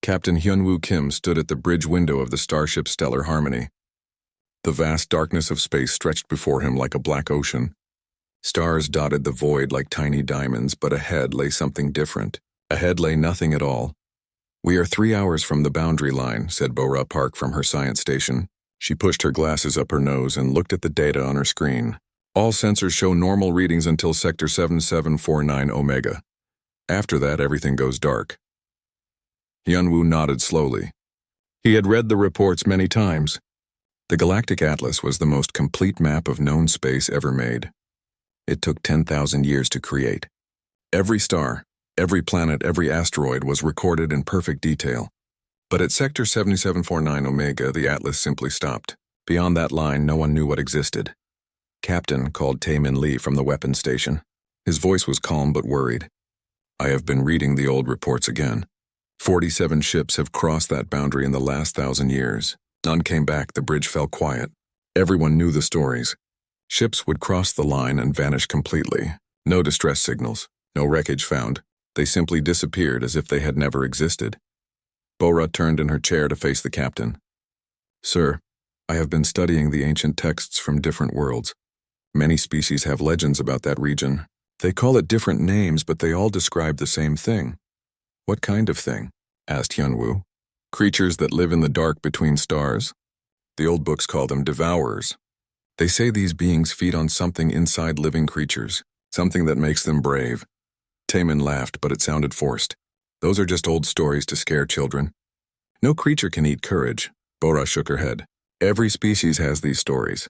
Captain Hyunwoo Kim stood at the bridge window of the starship Stellar Harmony. The vast darkness of space stretched before him like a black ocean. Stars dotted the void like tiny diamonds, but ahead lay something different. Ahead lay nothing at all. "We are 3 hours from the boundary line," said Bora Park from her science station. She pushed her glasses up her nose and looked at the data on her screen. "All sensors show normal readings until sector 7749 Omega. After that, everything goes dark." Hyunwoo nodded slowly. He had read the reports many times. The Galactic Atlas was the most complete map of known space ever made. It took 10,000 years to create. Every star, every planet, every asteroid was recorded in perfect detail. But at sector 7749 Omega, the Atlas simply stopped. Beyond that line, no one knew what existed. Captain called Taemin Lee from the weapons station. His voice was calm but worried. "I have been reading the old reports again. 47 ships have crossed that boundary in the last 1,000 years. None came back, the bridge fell quiet. Everyone knew the stories. Ships would cross the line and vanish completely. No distress signals, no wreckage found. They simply disappeared as if they had never existed." Bora turned in her chair to face the captain. "Sir, I have been studying the ancient texts from different worlds. Many species have legends about that region. They call it different names, but they all describe the same thing." "What kind of thing?" asked Hyunwoo. "Creatures that live in the dark between stars. The old books call them devourers. They say these beings feed on something inside living creatures, something that makes them brave." Taemin laughed, but it sounded forced. "Those are just old stories to scare children. No creature can eat courage." Bora shook her head. "Every species has these stories.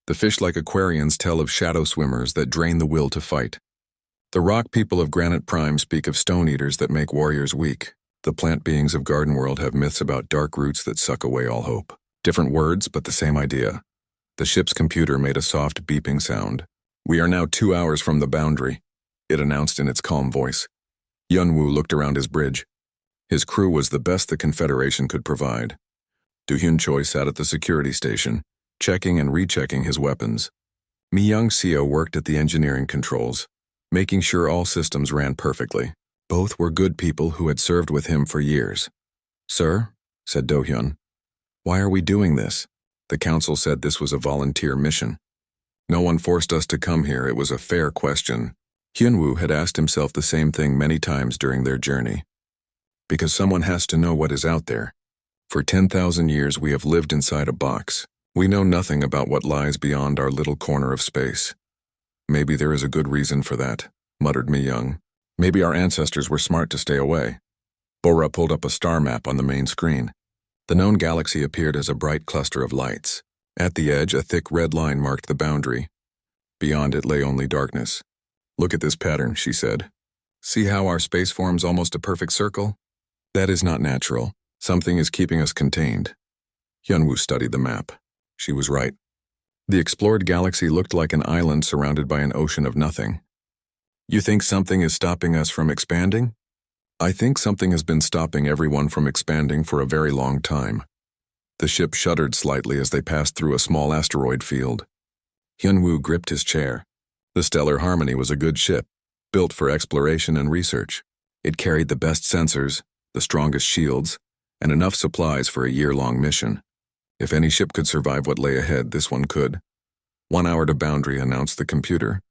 The fish-like Aquarians tell of shadow swimmers that drain the will to fight. The rock people of Granite Prime speak of stone eaters that make warriors weak. The plant beings of Garden World have myths about dark roots that suck away all hope. Different words, but the same idea." The ship's computer made a soft beeping sound. "We are now 2 hours from the boundary," it announced in its calm voice. Hyunwoo looked around his bridge. His crew was the best the Confederation could provide. Do-hyun Choi sat at the security station, checking and rechecking his weapons. Mi-young Seo worked at the engineering controls, making sure all systems ran perfectly. Both were good people who had served with him for years. "Sir," said Do-hyun, "why are we doing this?" The council said this was a volunteer mission. "No one forced us to come here, it was a fair question." Hyunwoo had asked himself the same thing many times during their journey. Because someone has to know what is out there. For 10,000 years we have lived inside a box. We know nothing about what lies beyond our little corner of space. "Maybe there is a good reason for that," muttered Mi-young. "Maybe our ancestors were smart to stay away." Bora pulled up a star map on the main screen. The known galaxy appeared as a bright cluster of lights. At the edge, a thick red line marked the boundary. Beyond it lay only darkness. "Look at this pattern," she said. "See how our space forms almost a perfect circle? That is not natural. Something is keeping us contained." Hyunwoo studied the map. She was right. The explored galaxy looked like an island surrounded by an ocean of nothing. "You think something is stopping us from expanding?" "I think something has been stopping everyone from expanding for a very long time." The ship shuddered slightly as they passed through a small asteroid field. Hyunwoo gripped his chair. The Stellar Harmony was a good ship, built for exploration and research. It carried the best sensors, the strongest shields, and enough supplies for a year-long mission. If any ship could survive what lay ahead, this one could. 1 hour to boundary, announced the computer.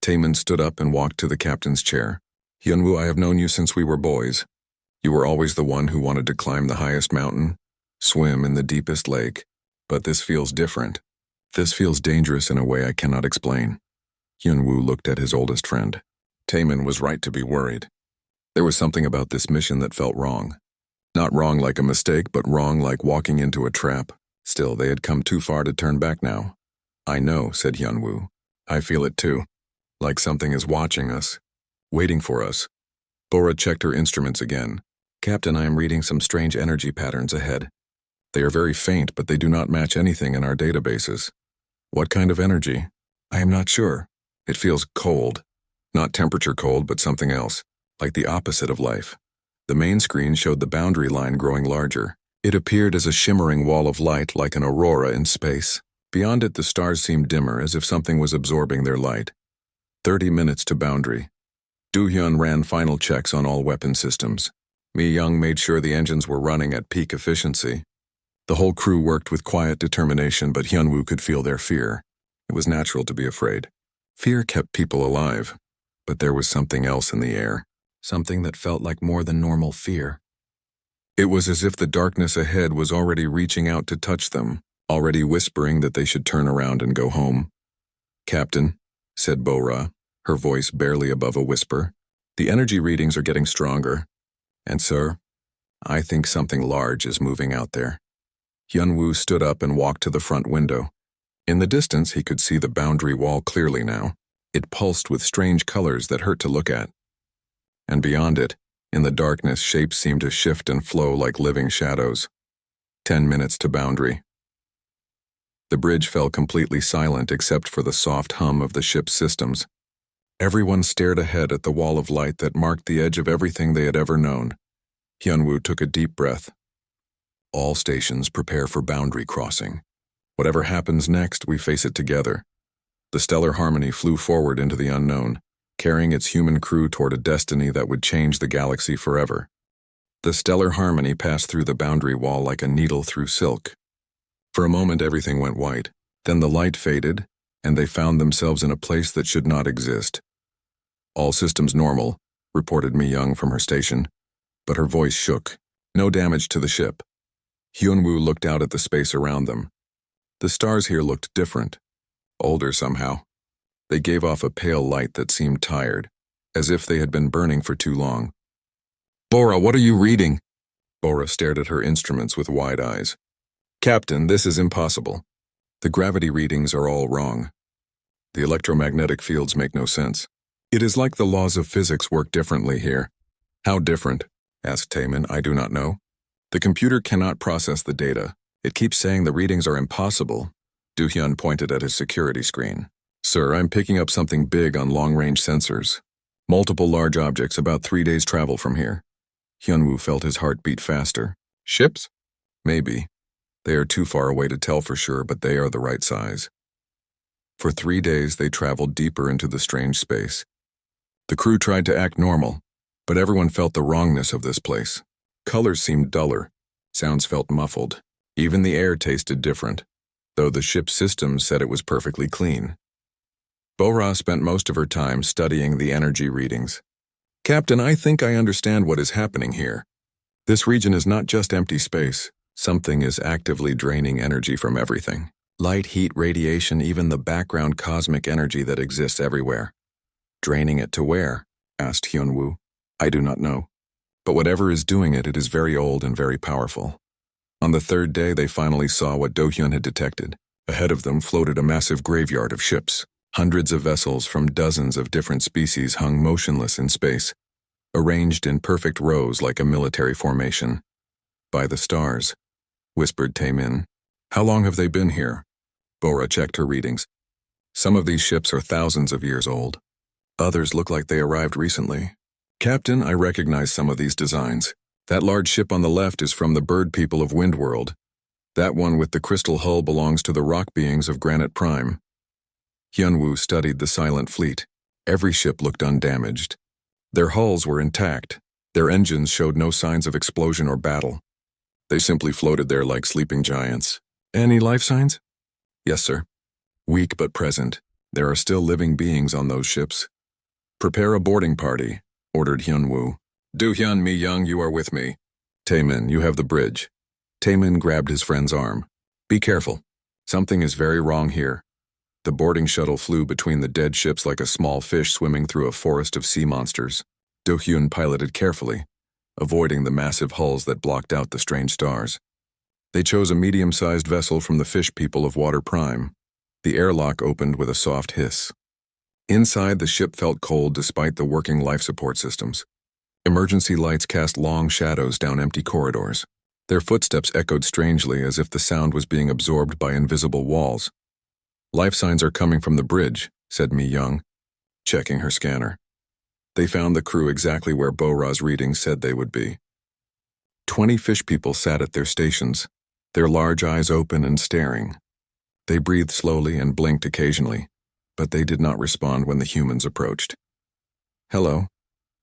Taemin stood up and walked to the captain's chair. "Hyunwoo, I have known you since we were boys. You were always the one who wanted to climb the highest mountain, swim in the deepest lake, but this feels different. This feels dangerous in a way I cannot explain." Hyunwoo looked at his oldest friend. Taemin was right to be worried. There was something about this mission that felt wrong. Not wrong like a mistake, but wrong like walking into a trap. Still, they had come too far to turn back now. "I know," said Hyunwoo. "I feel it too. Like something is watching us. Waiting for us." Bora checked her instruments again. "Captain, I am reading some strange energy patterns ahead. They are very faint, but they do not match anything in our databases." "What kind of energy?" "I am not sure. It feels cold. Not temperature cold, but something else, like the opposite of life." The main screen showed the boundary line growing larger. It appeared as a shimmering wall of light like an aurora in space. Beyond it, the stars seemed dimmer, as if something was absorbing their light. 30 minutes to boundary. Do-hyun ran final checks on all weapon systems. Mi Young made sure the engines were running at peak efficiency. The whole crew worked with quiet determination, but Hyunwoo could feel their fear. It was natural to be afraid. Fear kept people alive, but there was something else in the air, something that felt like more than normal fear. It was as if the darkness ahead was already reaching out to touch them, already whispering that they should turn around and go home. "Captain," said Bo-Ra, her voice barely above a whisper, "the energy readings are getting stronger. And sir, I think something large is moving out there." Hyunwoo stood up and walked to the front window. In the distance, he could see the boundary wall clearly now. It pulsed with strange colors that hurt to look at. And beyond it, in the darkness, shapes seemed to shift and flow like living shadows. 10 minutes to boundary. The bridge fell completely silent except for the soft hum of the ship's systems. Everyone stared ahead at the wall of light that marked the edge of everything they had ever known. Hyunwoo took a deep breath. "All stations prepare for boundary crossing. Whatever happens next, we face it together." The Stellar Harmony flew forward into the unknown, carrying its human crew toward a destiny that would change the galaxy forever. The Stellar Harmony passed through the boundary wall like a needle through silk. For a moment, everything went white. Then the light faded, and they found themselves in a place that should not exist. "All systems normal," reported Mi Young from her station, but her voice shook. "No damage to the ship." Hyunwoo looked out at the space around them. The stars here looked different, older somehow. They gave off a pale light that seemed tired, as if they had been burning for too long. "Bo-Ra, what are you reading?" Bo-Ra stared at her instruments with wide eyes. "Captain, this is impossible. The gravity readings are all wrong. The electromagnetic fields make no sense. It is like the laws of physics work differently here." "How different?" asked Taemin. "I do not know. The computer cannot process the data. It keeps saying the readings are impossible." Do-hyun pointed at his security screen. "Sir, I'm picking up something big on long-range sensors. Multiple large objects about 3 days' travel from here." Hyunwoo felt his heart beat faster. "Ships?" "Maybe. They are too far away to tell for sure, but they are the right size." For 3 days, they traveled deeper into the strange space. The crew tried to act normal, but everyone felt the wrongness of this place. Colors seemed duller. Sounds felt muffled. Even the air tasted different, though the ship's systems said it was perfectly clean. Bo-Ra spent most of her time studying the energy readings. "Captain, I think I understand what is happening here. This region is not just empty space. Something is actively draining energy from everything. Light, heat, radiation, even the background cosmic energy that exists everywhere." "Draining it to where?" asked Hyunwoo. "I do not know. But whatever is doing it, it is very old and very powerful." On the 3rd day, they finally saw what Do-hyun had detected. Ahead of them floated a massive graveyard of ships. Hundreds of vessels from dozens of different species hung motionless in space, arranged in perfect rows like a military formation. "By the stars," whispered Taemin. "How long have they been here?" Bo-Ra checked her readings. "Some of these ships are thousands of years old. Others look like they arrived recently." "Captain, I recognize some of these designs. That large ship on the left is from the bird people of Windworld. That one with the crystal hull belongs to the rock beings of Granite Prime." Hyunwoo studied the silent fleet. Every ship looked undamaged. Their hulls were intact. Their engines showed no signs of explosion or battle. They simply floated there like sleeping giants. "Any life signs?" "Yes, sir. Weak but present. There are still living beings on those ships." "Prepare a boarding party," ordered Hyunwoo. "Do-hyun, Mi Young, you are with me. Taemin, you have the bridge." Taemin grabbed his friend's arm. "Be careful. Something is very wrong here." The boarding shuttle flew between the dead ships like a small fish swimming through a forest of sea monsters. Do-hyun piloted carefully, avoiding the massive hulls that blocked out the strange stars. They chose a medium-sized vessel from the fish people of Water Prime. The airlock opened with a soft hiss. Inside, the ship felt cold despite the working life support systems. Emergency lights cast long shadows down empty corridors. Their footsteps echoed strangely as if the sound was being absorbed by invisible walls. "Life signs are coming from the bridge," said Mi Young, checking her scanner. They found the crew exactly where Bo-Ra's readings said they would be. 20 fish people sat at their stations, their large eyes open and staring. They breathed slowly and blinked occasionally, but they did not respond when the humans approached. "Hello,"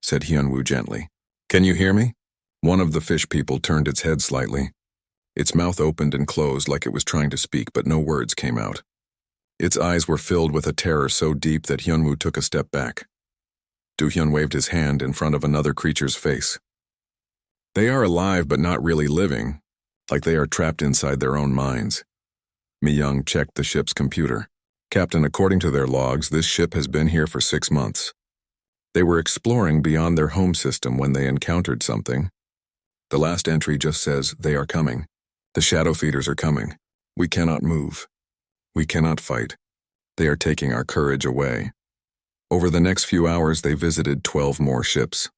said Hyunwoo gently. "Can you hear me?" One of the fish people turned its head slightly. Its mouth opened and closed like it was trying to speak, but no words came out. Its eyes were filled with a terror so deep that Hyunwoo took a step back. Do-hyun waved his hand in front of another creature's face. They are alive but not really living, like they are trapped inside their own minds. Mi-young checked the ship's computer. Captain, according to their logs, this ship has been here for 6 months. They were exploring beyond their home system when they encountered something. The last entry just says, they are coming. The shadow feeders are coming. We cannot move. We cannot fight. They are taking our courage away. Over the next few hours, they visited 12 more ships.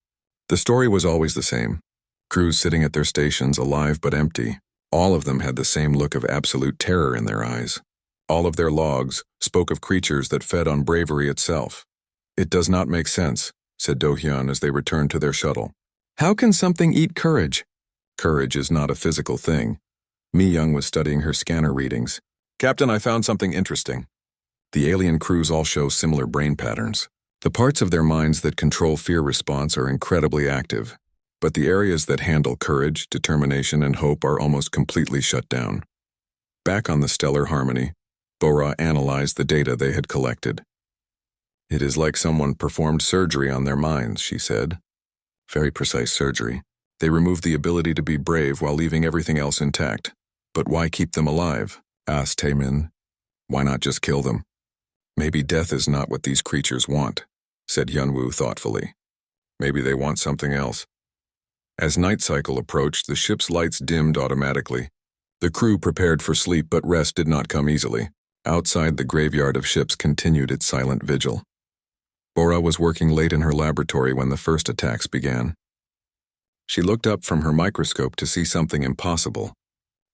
The story was always the same. Crews sitting at their stations, alive but empty. All of them had the same look of absolute terror in their eyes. All of their logs spoke of creatures that fed on bravery itself. It does not make sense, said Do-hyun as they returned to their shuttle. How can something eat courage? Courage is not a physical thing. Mi-young was studying her scanner readings. Captain, I found something interesting. The alien crews all show similar brain patterns. The parts of their minds that control fear response are incredibly active, but the areas that handle courage, determination, and hope are almost completely shut down. Back on the stellar harmony, Bora analyzed the data they had collected. It is like someone performed surgery on their minds, she said. Very precise surgery. They removed the ability to be brave while leaving everything else intact. But why keep them alive? Asked Taemin. Why not just kill them? Maybe death is not what these creatures want, said Hyunwoo thoughtfully. Maybe they want something else. As night cycle approached, the ship's lights dimmed automatically. The crew prepared for sleep, but rest did not come easily. Outside, the graveyard of ships continued its silent vigil. Bora was working late in her laboratory when the first attacks began. She looked up from her microscope to see something impossible.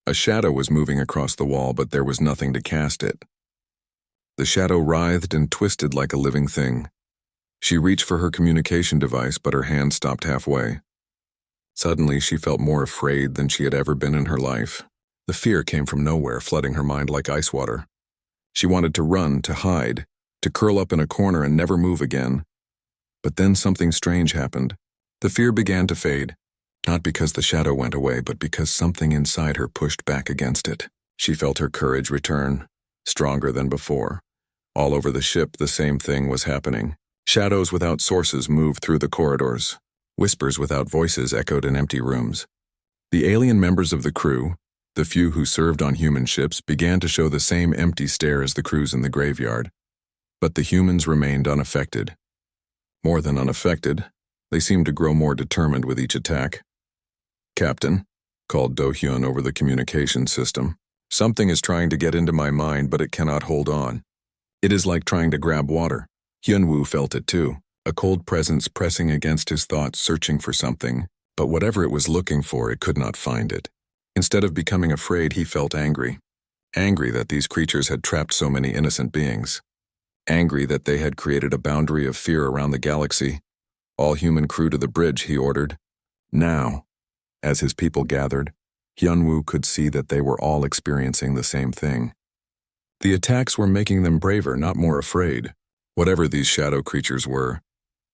A shadow was moving across the wall, but there was nothing to cast it. The shadow writhed and twisted like a living thing. She reached for her communication device, but her hand stopped halfway. Suddenly, she felt more afraid than she had ever been in her life. The fear came from nowhere, flooding her mind like ice water. She wanted to run, to hide, to curl up in a corner and never move again. But then something strange happened. The fear began to fade, not because the shadow went away, but because something inside her pushed back against it. She felt her courage return, stronger than before. All over the ship, the same thing was happening. Shadows without sources moved through the corridors. Whispers without voices echoed in empty rooms. The alien members of the crew, the few who served on human ships, began to show the same empty stare as the crews in the graveyard. But the humans remained unaffected. More than unaffected, they seemed to grow more determined with each attack. Captain, called Do-hyun over the communication system, something is trying to get into my mind, but it cannot hold on. It is like trying to grab water. Hyunwoo felt it too, a cold presence pressing against his thoughts, searching for something, but whatever it was looking for, it could not find it. Instead of becoming afraid, he felt angry. Angry that these creatures had trapped so many innocent beings. Angry that they had created a boundary of fear around the galaxy. All human crew to the bridge, he ordered. Now, as his people gathered, Hyunwoo could see that they were all experiencing the same thing. The attacks were making them braver, not more afraid. Whatever these shadow creatures were,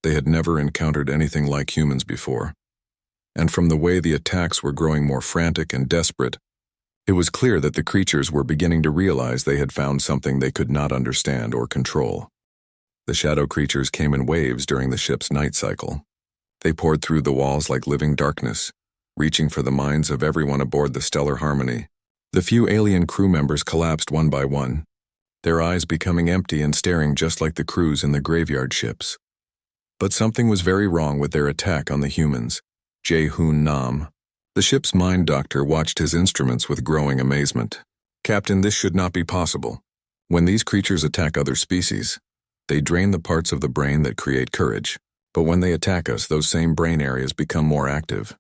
they had never encountered anything like humans before. And from the way the attacks were growing more frantic and desperate, it was clear that the creatures were beginning to realize they had found something they could not understand or control. The shadow creatures came in waves during the ship's night cycle. They poured through the walls like living darkness, reaching for the minds of everyone aboard the Stellar Harmony. The few alien crew members collapsed one by one, their eyes becoming empty and staring just like the crews in the graveyard ships. But something was very wrong with their attack on the humans. Jae-hoon Nam, the ship's mind doctor, watched his instruments with growing amazement. Captain, this should not be possible. When these creatures attack other species, they drain the parts of the brain that create courage. But when they attack us, those same brain areas become more active.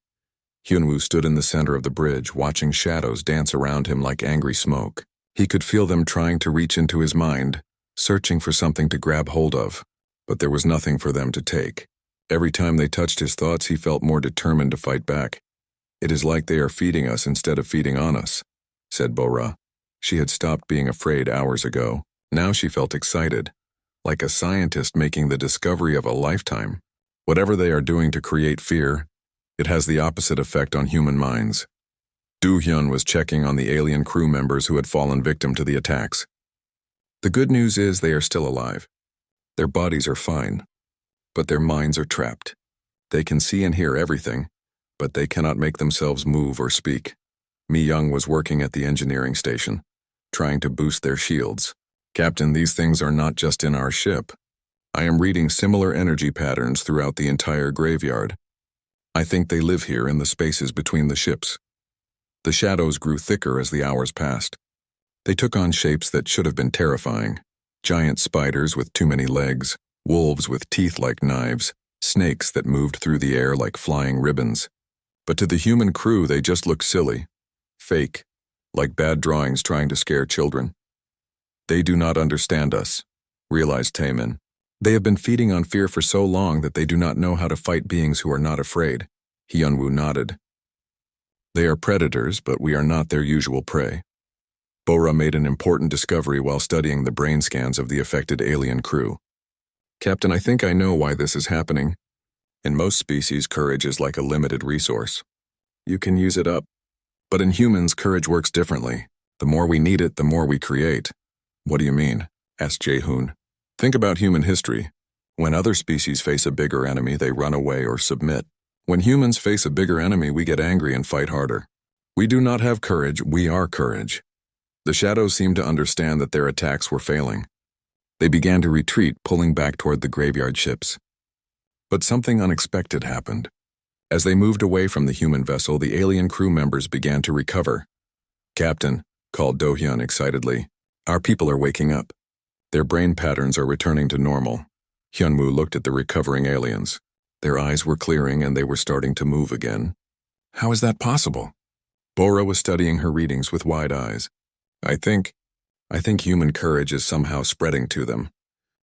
Hyunwoo stood in the center of the bridge, watching shadows dance around him like angry smoke. He could feel them trying to reach into his mind, searching for something to grab hold of, but there was nothing for them to take. Every time they touched his thoughts, he felt more determined to fight back. It is like they are feeding us instead of feeding on us, said Bora. She had stopped being afraid hours ago. Now she felt excited, like a scientist making the discovery of a lifetime. Whatever they are doing to create fear, It has the opposite effect on human minds. Do-hyun was checking on the alien crew members who had fallen victim to the attacks. The good news is they are still alive. Their bodies are fine, but their minds are trapped. They can see and hear everything, but they cannot make themselves move or speak. Mi-young was working at the engineering station, trying to boost their shields. Captain, these things are not just in our ship. I am reading similar energy patterns throughout the entire graveyard. I think they live here in the spaces between the ships. The shadows grew thicker as the hours passed. They took on shapes that should have been terrifying. Giant spiders with too many legs, wolves with teeth like knives, snakes that moved through the air like flying ribbons. But to the human crew, they just looked silly, fake, like bad drawings trying to scare children. They do not understand us, realized Taemin. They have been feeding on fear for so long that they do not know how to fight beings who are not afraid. Hyunwoo nodded. They are predators, but we are not their usual prey. Bora made an important discovery while studying the brain scans of the affected alien crew. Captain, I think I know why this is happening. In most species, courage is like a limited resource. You can use it up. But in humans, courage works differently. The more we need it, the more we create. What do you mean? Asked Jae-hoon. Think about human history. When other species face a bigger enemy, they run away or submit. When humans face a bigger enemy, we get angry and fight harder. We do not have courage, we are courage. The shadows seemed to understand that their attacks were failing. They began to retreat, pulling back toward the graveyard ships. But something unexpected happened. As they moved away from the human vessel, the alien crew members began to recover. Captain, called Do-hyun excitedly, our people are waking up. Their brain patterns are returning to normal. Hyunwoo looked at the recovering aliens. Their eyes were clearing and they were starting to move again. How is that possible? Bora was studying her readings with wide eyes. I think human courage is somehow spreading to them.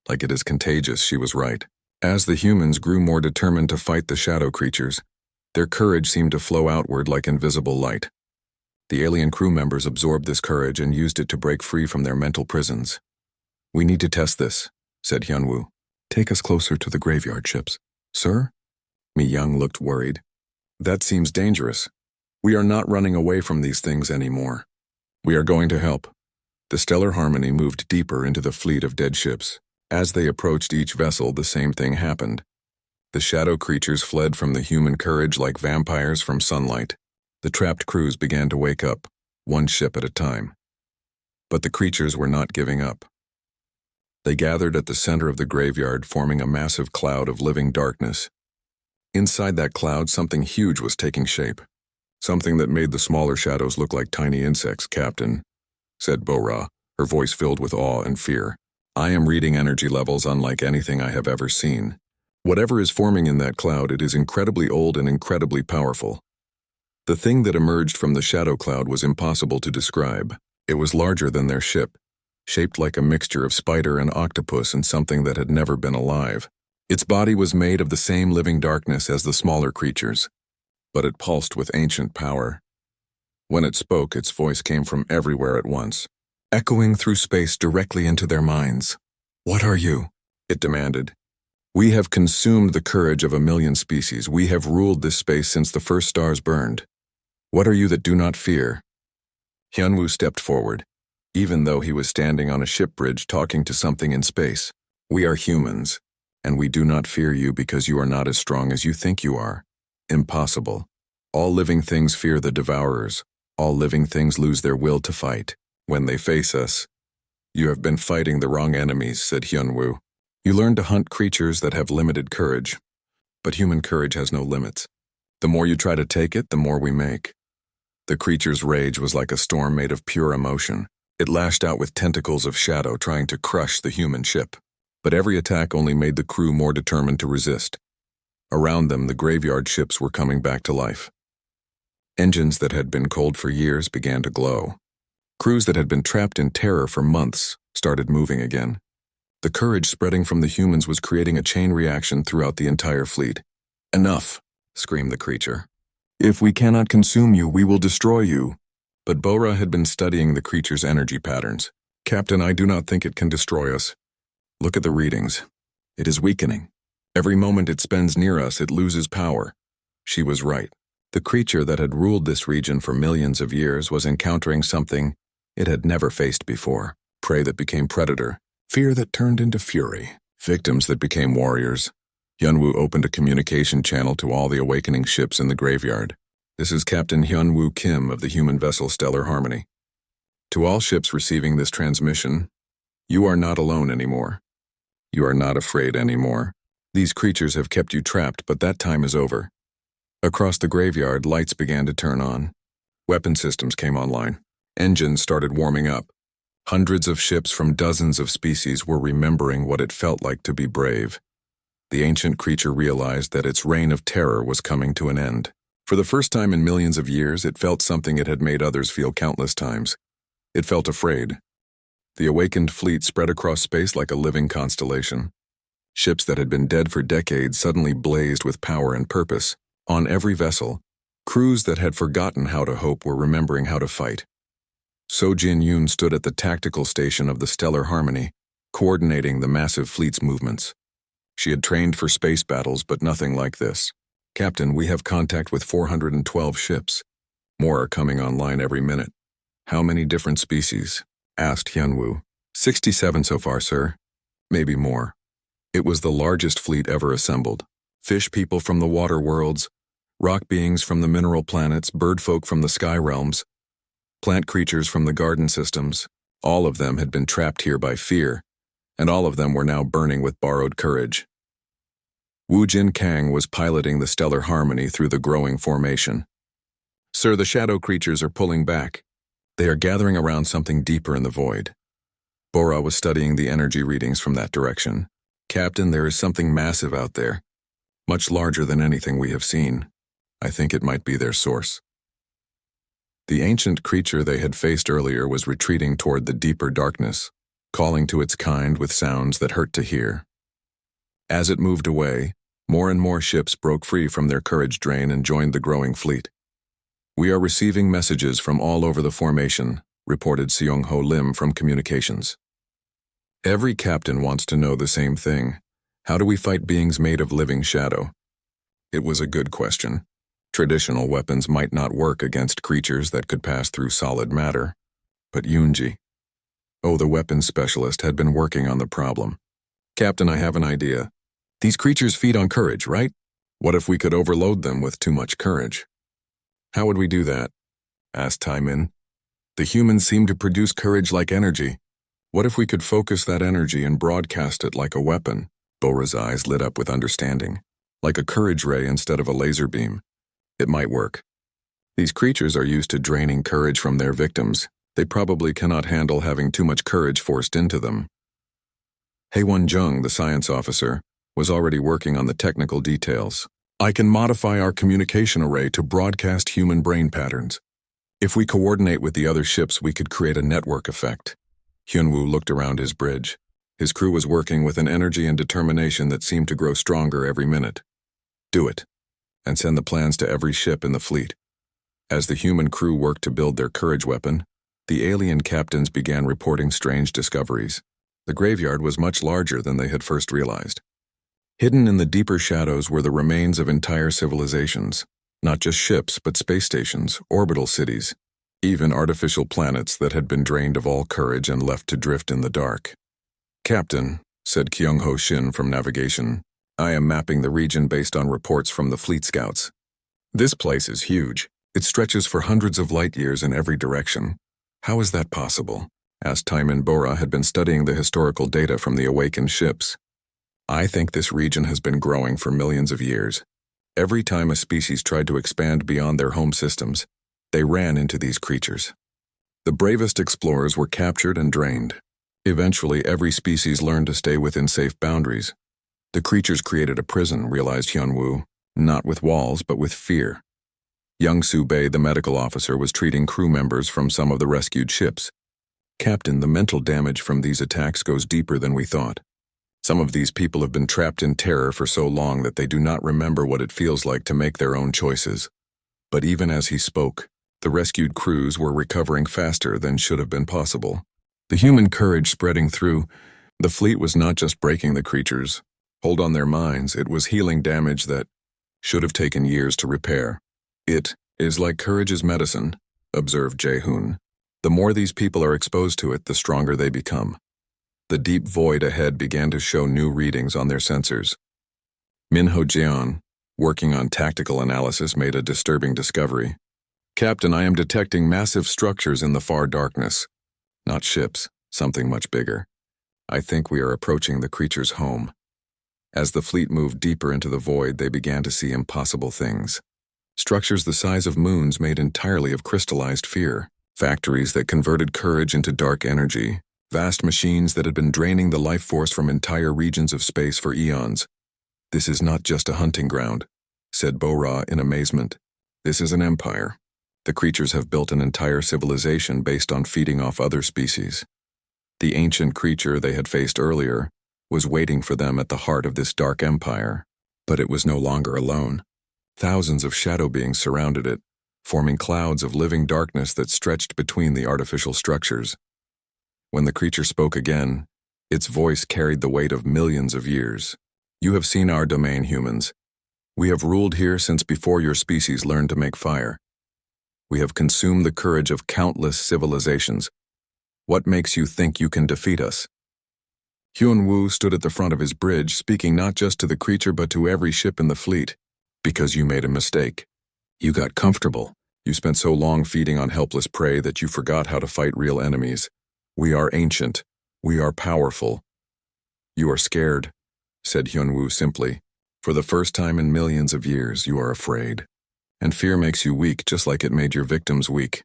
Like it is contagious, she was right. As the humans grew more determined to fight the shadow creatures, their courage seemed to flow outward like invisible light. The alien crew members absorbed this courage and used it to break free from their mental prisons. We need to test this, said Hyunwoo. Take us closer to the graveyard ships. Sir? Mi-young looked worried. That seems dangerous. We are not running away from these things anymore. We are going to help. The stellar harmony moved deeper into the fleet of dead ships. As they approached each vessel, the same thing happened. The shadow creatures fled from the human courage like vampires from sunlight. The trapped crews began to wake up, one ship at a time. But the creatures were not giving up. They gathered at the center of the graveyard, forming a massive cloud of living darkness. Inside that cloud, something huge was taking shape. Something that made the smaller shadows look like tiny insects, Captain, said Bora, her voice filled with awe and fear. I am reading energy levels unlike anything I have ever seen. Whatever is forming in that cloud, it is incredibly old and incredibly powerful. The thing that emerged from the shadow cloud was impossible to describe. It was larger than their ship, shaped like a mixture of spider and octopus and something that had never been alive. Its body was made of the same living darkness as the smaller creatures, but it pulsed with ancient power. When it spoke, its voice came from everywhere at once, echoing through space directly into their minds. What are you? It demanded. We have consumed the courage of 1,000,000 species. We have ruled this space since the first stars burned. What are you that do not fear? Hyunwoo stepped forward, even though he was standing on a ship bridge talking to something in space. We are humans, and we do not fear you because you are not as strong as you think you are. Impossible. All living things fear the devourers. All living things lose their will to fight when they face us. You have been fighting the wrong enemies, said Hyunwoo. You learn to hunt creatures that have limited courage, but human courage has no limits. The more you try to take it, the more we make. The creature's rage was like a storm made of pure emotion. It lashed out with tentacles of shadow trying to crush the human ship. But every attack only made the crew more determined to resist. Around them, the graveyard ships were coming back to life. Engines that had been cold for years began to glow. Crews that had been trapped in terror for months started moving again. The courage spreading from the humans was creating a chain reaction throughout the entire fleet. Enough, screamed the creature. If we cannot consume you, we will destroy you. But Bora had been studying the creature's energy patterns. Captain, I do not think it can destroy us. Look at the readings. It is weakening. Every moment it spends near us, it loses power. She was right. The creature that had ruled this region for millions of years was encountering something it had never faced before. Prey that became predator, fear that turned into fury, victims that became warriors. Hyunwoo opened a communication channel to all the awakening ships in the graveyard. This is Captain Hyunwoo Kim of the human vessel Stellar Harmony. To all ships receiving this transmission, you are not alone anymore. You are not afraid anymore. These creatures have kept you trapped, but that time is over. Across the graveyard, lights began to turn on. Weapon systems came online. Engines started warming up. Hundreds of ships from dozens of species were remembering what it felt like to be brave. The ancient creature realized that its reign of terror was coming to an end. For the first time in millions of years, it felt something it had made others feel countless times. It felt afraid. The awakened fleet spread across space like a living constellation. Ships that had been dead for decades suddenly blazed with power and purpose. On every vessel, crews that had forgotten how to hope were remembering how to fight. So Jin-yoon stood at the tactical station of the Stellar Harmony, coordinating the massive fleet's movements. She had trained for space battles, but nothing like this. Captain, we have contact with 412 ships. More are coming online every minute. How many different species? Asked Hyunwoo. 67 so far, sir. Maybe more. It was the largest fleet ever assembled. Fish people from the water worlds, rock beings from the mineral planets, bird folk from the sky realms, plant creatures from the garden systems. All of them had been trapped here by fear, and all of them were now burning with borrowed courage. Woo Jin Kang was piloting the Stellar Harmony through the growing formation. Sir, the shadow creatures are pulling back. They are gathering around something deeper in the void. Bora was studying the energy readings from that direction. Captain, there is something massive out there. Much larger than anything we have seen. I think it might be their source. The ancient creature they had faced earlier was retreating toward the deeper darkness, calling to its kind with sounds that hurt to hear. As it moved away, more and more ships broke free from their courage drain and joined the growing fleet. We are receiving messages from all over the formation, reported Seong-ho Lim from communications. Every captain wants to know the same thing. How do we fight beings made of living shadow? It was a good question. Traditional weapons might not work against creatures that could pass through solid matter. But Yoonji, the weapons specialist, had been working on the problem. Captain, I have an idea. These creatures feed on courage, right? What if we could overload them with too much courage? How would we do that? Asked Taimin. The humans seem to produce courage like energy. What if we could focus that energy and broadcast it like a weapon? Bora's eyes lit up with understanding. Like a courage ray instead of a laser beam. It might work. These creatures are used to draining courage from their victims. They probably cannot handle having too much courage forced into them. Haewon Jung, the science officer, was already working on the technical details. I can modify our communication array to broadcast human brain patterns. If we coordinate with the other ships, we could create a network effect. Hyunwoo looked around his bridge. His crew was working with an energy and determination that seemed to grow stronger every minute. Do it, and send the plans to every ship in the fleet. As the human crew worked to build their courage weapon, the alien captains began reporting strange discoveries. The graveyard was much larger than they had first realized. Hidden in the deeper shadows were the remains of entire civilizations, not just ships, but space stations, orbital cities, even artificial planets that had been drained of all courage and left to drift in the dark. Captain, said Kyung-ho Shin from navigation, I am mapping the region based on reports from the fleet scouts. This place is huge. It stretches for hundreds of light years in every direction. How is that possible? Asked Taimin. Bora had been studying the historical data from the awakened ships. I think this region has been growing for millions of years. Every time a species tried to expand beyond their home systems, they ran into these creatures. The bravest explorers were captured and drained. Eventually, every species learned to stay within safe boundaries. The creatures created a prison, realized Hyunwoo, not with walls, but with fear. Young Soo-bae, the medical officer, was treating crew members from some of the rescued ships. Captain, the mental damage from these attacks goes deeper than we thought. Some of these people have been trapped in terror for so long that they do not remember what it feels like to make their own choices. But even as he spoke, the rescued crews were recovering faster than should have been possible. The human courage spreading through, the fleet was not just breaking the creatures. Hold on their minds, it was healing damage that Should have taken years to repair. It is like courage's medicine, observed Jae-hoon. The more these people are exposed to it, the stronger they become. The deep void ahead began to show new readings on their sensors. Min Ho-jeon, working on tactical analysis, made a disturbing discovery. Captain, I am detecting massive structures in the far darkness. Not ships, something much bigger. I think we are approaching the creature's home. As the fleet moved deeper into the void, they began to see impossible things. Structures the size of moons made entirely of crystallized fear. Factories that converted courage into dark energy. Vast machines that had been draining the life force from entire regions of space for eons. This is not just a hunting ground, said Bo-Ra in amazement. This is an empire. The creatures have built an entire civilization based on feeding off other species. The ancient creature they had faced earlier was waiting for them at the heart of this dark empire, but it was no longer alone. Thousands of shadow beings surrounded it, forming clouds of living darkness that stretched between the artificial structures. When the creature spoke again, its voice carried the weight of millions of years. You have seen our domain, humans. We have ruled here since before your species learned to make fire. We have consumed the courage of countless civilizations. What makes you think you can defeat us? Hyun-woo stood at the front of his bridge, speaking not just to the creature but to every ship in the fleet. Because you made a mistake. You got comfortable. You spent so long feeding on helpless prey that you forgot how to fight real enemies. We are ancient. We are powerful. You are scared, said Hyun-woo simply. For the first time in millions of years, you are afraid. And fear makes you weak just like it made your victims weak.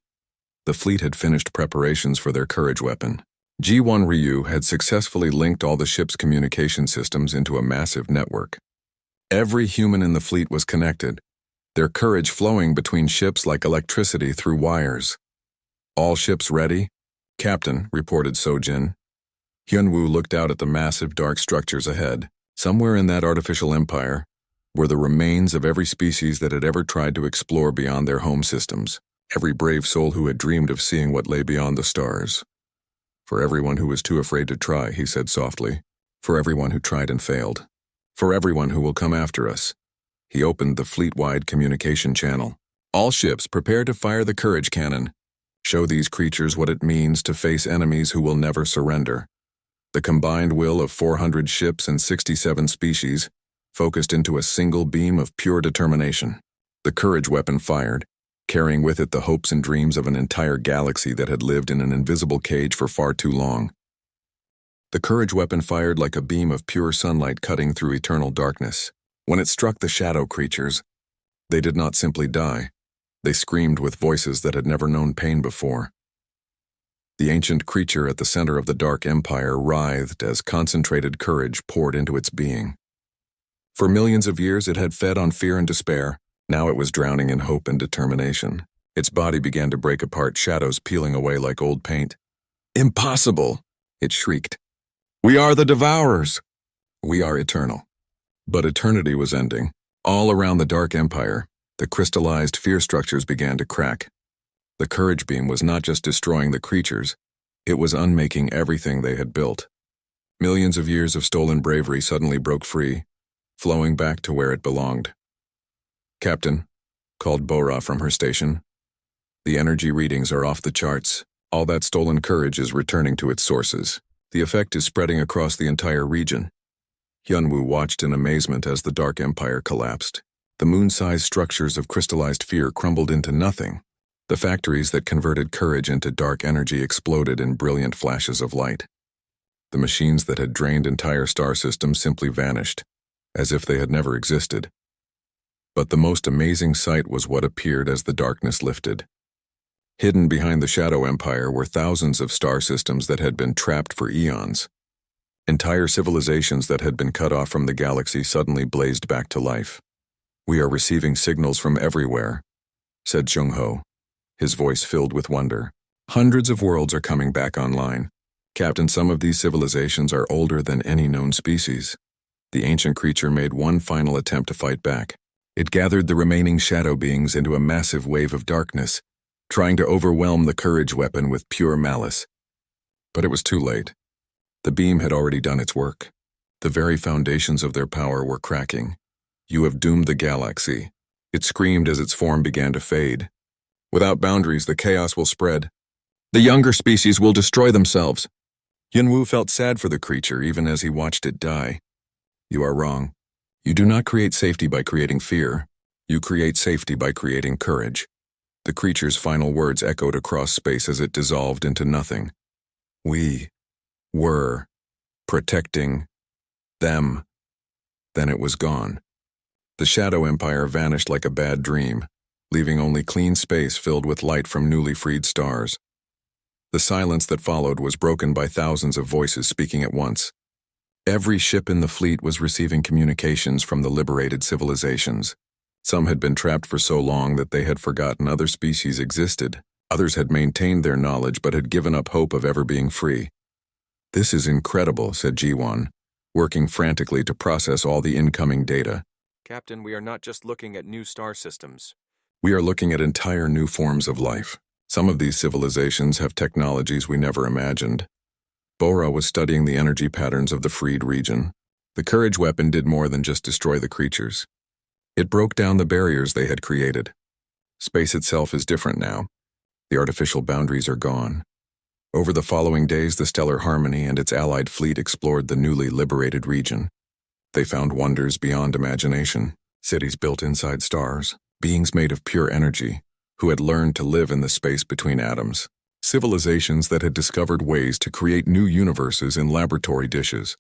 The fleet had finished preparations for their courage weapon. G1 Ryu had successfully linked all the ship's communication systems into a massive network. Every human in the fleet was connected, their courage flowing between ships like electricity through wires. All ships ready? Captain, reported Sojin. Hyun-woo looked out at the massive dark structures ahead. Somewhere in that artificial empire were the remains of every species that had ever tried to explore beyond their home systems. Every brave soul who had dreamed of seeing what lay beyond the stars. For everyone who was too afraid to try, he said softly. For everyone who tried and failed. For everyone who will come after us. He opened the fleet-wide communication channel. All ships prepare to fire the courage cannon. Show these creatures what it means to face enemies who will never surrender. The combined will of 400 ships and 67 species, focused into a single beam of pure determination. The courage weapon fired, carrying with it the hopes and dreams of an entire galaxy that had lived in an invisible cage for far too long. The courage weapon fired like a beam of pure sunlight cutting through eternal darkness. When it struck the shadow creatures, they did not simply die. They screamed with voices that had never known pain before. The ancient creature at the center of the dark empire writhed as concentrated courage poured into its being. For millions of years it had fed on fear and despair. Now it was drowning in hope and determination. Its body began to break apart, shadows peeling away like old paint. Impossible! It shrieked. We are the Devourers! We are eternal. But eternity was ending. All around the dark empire, the crystallized fear structures began to crack. The courage beam was not just destroying the creatures, it was unmaking everything they had built. Millions of years of stolen bravery suddenly broke free, flowing back to where it belonged. Captain, called Bo-Ra from her station. The energy readings are off the charts. All that stolen courage is returning to its sources. The effect is spreading across the entire region. Hyun-woo watched in amazement as the dark empire collapsed. The moon-sized structures of crystallized fear crumbled into nothing. The factories that converted courage into dark energy exploded in brilliant flashes of light. The machines that had drained entire star systems simply vanished, as if they had never existed. But the most amazing sight was what appeared as the darkness lifted. Hidden behind the Shadow Empire were thousands of star systems that had been trapped for eons. Entire civilizations that had been cut off from the galaxy suddenly blazed back to life. We are receiving signals from everywhere, said Jung-ho, his voice filled with wonder. Hundreds of worlds are coming back online. Captain, some of these civilizations are older than any known species. The ancient creature made one final attempt to fight back. It gathered the remaining shadow beings into a massive wave of darkness, trying to overwhelm the courage weapon with pure malice. But it was too late. The beam had already done its work. The very foundations of their power were cracking. You have doomed the galaxy. It screamed as its form began to fade. Without boundaries, the chaos will spread. The younger species will destroy themselves. Yunwu felt sad for the creature even as he watched it die. You are wrong. You do not create safety by creating fear. You create safety by creating courage. The creature's final words echoed across space as it dissolved into nothing. We were protecting them. Then it was gone. The Shadow Empire vanished like a bad dream, leaving only clean space filled with light from newly freed stars. The silence that followed was broken by thousands of voices speaking at once. Every ship in the fleet was receiving communications from the liberated civilizations. Some had been trapped for so long that they had forgotten other species existed. Others had maintained their knowledge but had given up hope of ever being free. "This is incredible," said Jiwan, working frantically to process all the incoming data. Captain, we are not just looking at new star systems. We are looking at entire new forms of life. Some of these civilizations have technologies we never imagined. Bora was studying the energy patterns of the freed region. The courage weapon did more than just destroy the creatures. It broke down the barriers they had created. Space itself is different now. The artificial boundaries are gone. Over the following days, the Stellar Harmony and its allied fleet explored the newly liberated region. They found wonders beyond imagination, cities built inside stars, beings made of pure energy, who had learned to live in the space between atoms, civilizations that had discovered ways to create new universes in laboratory dishes.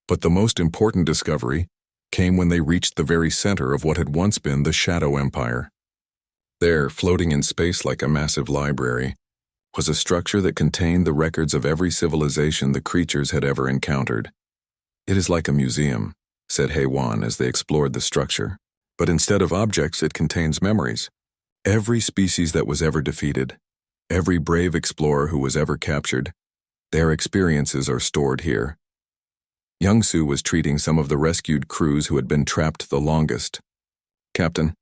But the most important discovery came when they reached the very center of what had once been the Shadow Empire. There, floating in space like a massive library, was a structure that contained the records of every civilization the creatures had ever encountered. "It is like a museum," said Heiwan as they explored the structure. "But instead of objects, it contains memories. Every species that was ever defeated, every brave explorer who was ever captured, their experiences are stored here." Youngsu was treating some of the rescued crews who had been trapped the longest. "Captain,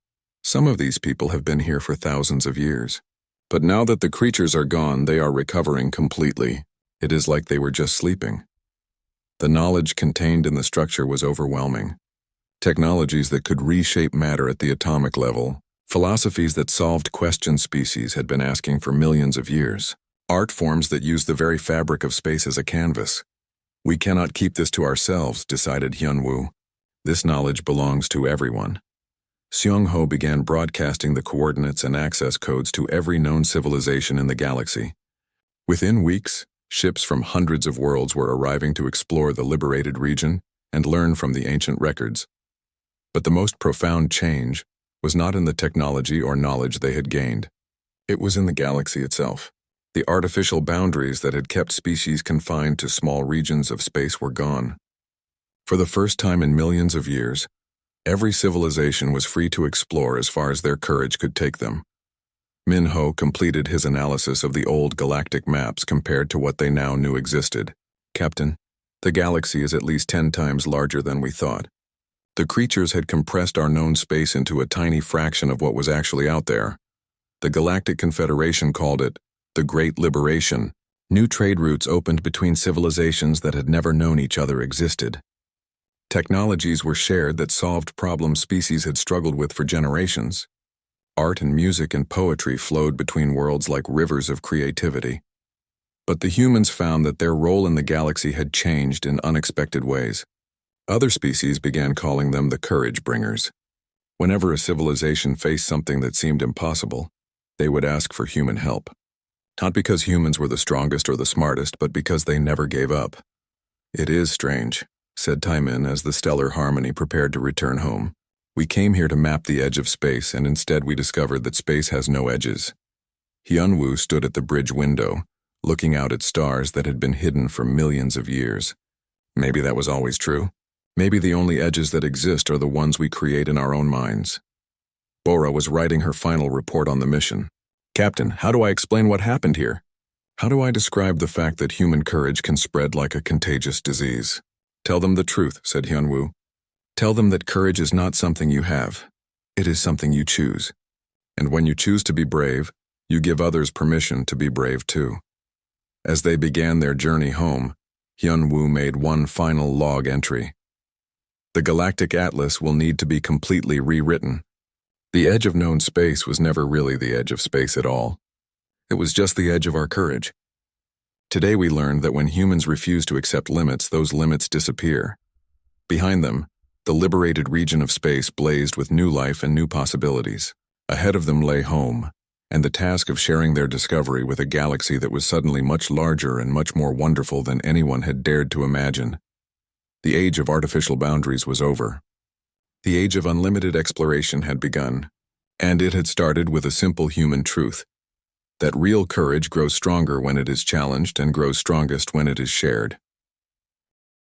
some of these people have been here for thousands of years. But now that the creatures are gone, they are recovering completely. It is like they were just sleeping." The knowledge contained in the structure was overwhelming. Technologies that could reshape matter at the atomic level, philosophies that solved questions species had been asking for millions of years, art forms that used the very fabric of space as a canvas. "We cannot keep this to ourselves," decided Hyunwoo. "This knowledge belongs to everyone." Seong-ho began broadcasting the coordinates and access codes to every known civilization in the galaxy. Within weeks, ships from hundreds of worlds were arriving to explore the liberated region and learn from the ancient records. But the most profound change was not in the technology or knowledge they had gained. It was in the galaxy itself. The artificial boundaries that had kept species confined to small regions of space were gone. For the first time in millions of years, every civilization was free to explore as far as their courage could take them. Minho completed his analysis of the old galactic maps compared to what they now knew existed. "Captain, the galaxy is at least 10 times larger than we thought. The creatures had compressed our known space into a tiny fraction of what was actually out there. The Galactic Confederation called it the Great Liberation. New trade routes opened between civilizations that had never known each other existed. Technologies were shared that solved problems species had struggled with for generations. Art and music and poetry flowed between worlds like rivers of creativity. But the humans found that their role in the galaxy had changed in unexpected ways. Other species began calling them the Courage Bringers. Whenever a civilization faced something that seemed impossible, they would ask for human help. Not because humans were the strongest or the smartest, but because they never gave up. "It is strange," said Taimin as the Stellar Harmony prepared to return home. "We came here to map the edge of space, and instead we discovered that space has no edges." Hyunwoo stood at the bridge window, looking out at stars that had been hidden for millions of years. Maybe that was always true. Maybe the only edges that exist are the ones we create in our own minds. Bora was writing her final report on the mission. "Captain, how do I explain what happened here? How do I describe the fact that human courage can spread like a contagious disease?" "Tell them the truth," said Hyunwoo. "Tell them that courage is not something you have. It is something you choose. And when you choose to be brave, you give others permission to be brave too." As they began their journey home, Hyunwoo made one final log entry. The Galactic Atlas will need to be completely rewritten. The edge of known space was never really the edge of space at all. It was just the edge of our courage. Today we learned that when humans refuse to accept limits, those limits disappear. Behind them, the liberated region of space blazed with new life and new possibilities. Ahead of them lay home, and the task of sharing their discovery with a galaxy that was suddenly much larger and much more wonderful than anyone had dared to imagine. The age of artificial boundaries was over. The age of unlimited exploration had begun, and it had started with a simple human truth: that real courage grows stronger when it is challenged and grows strongest when it is shared.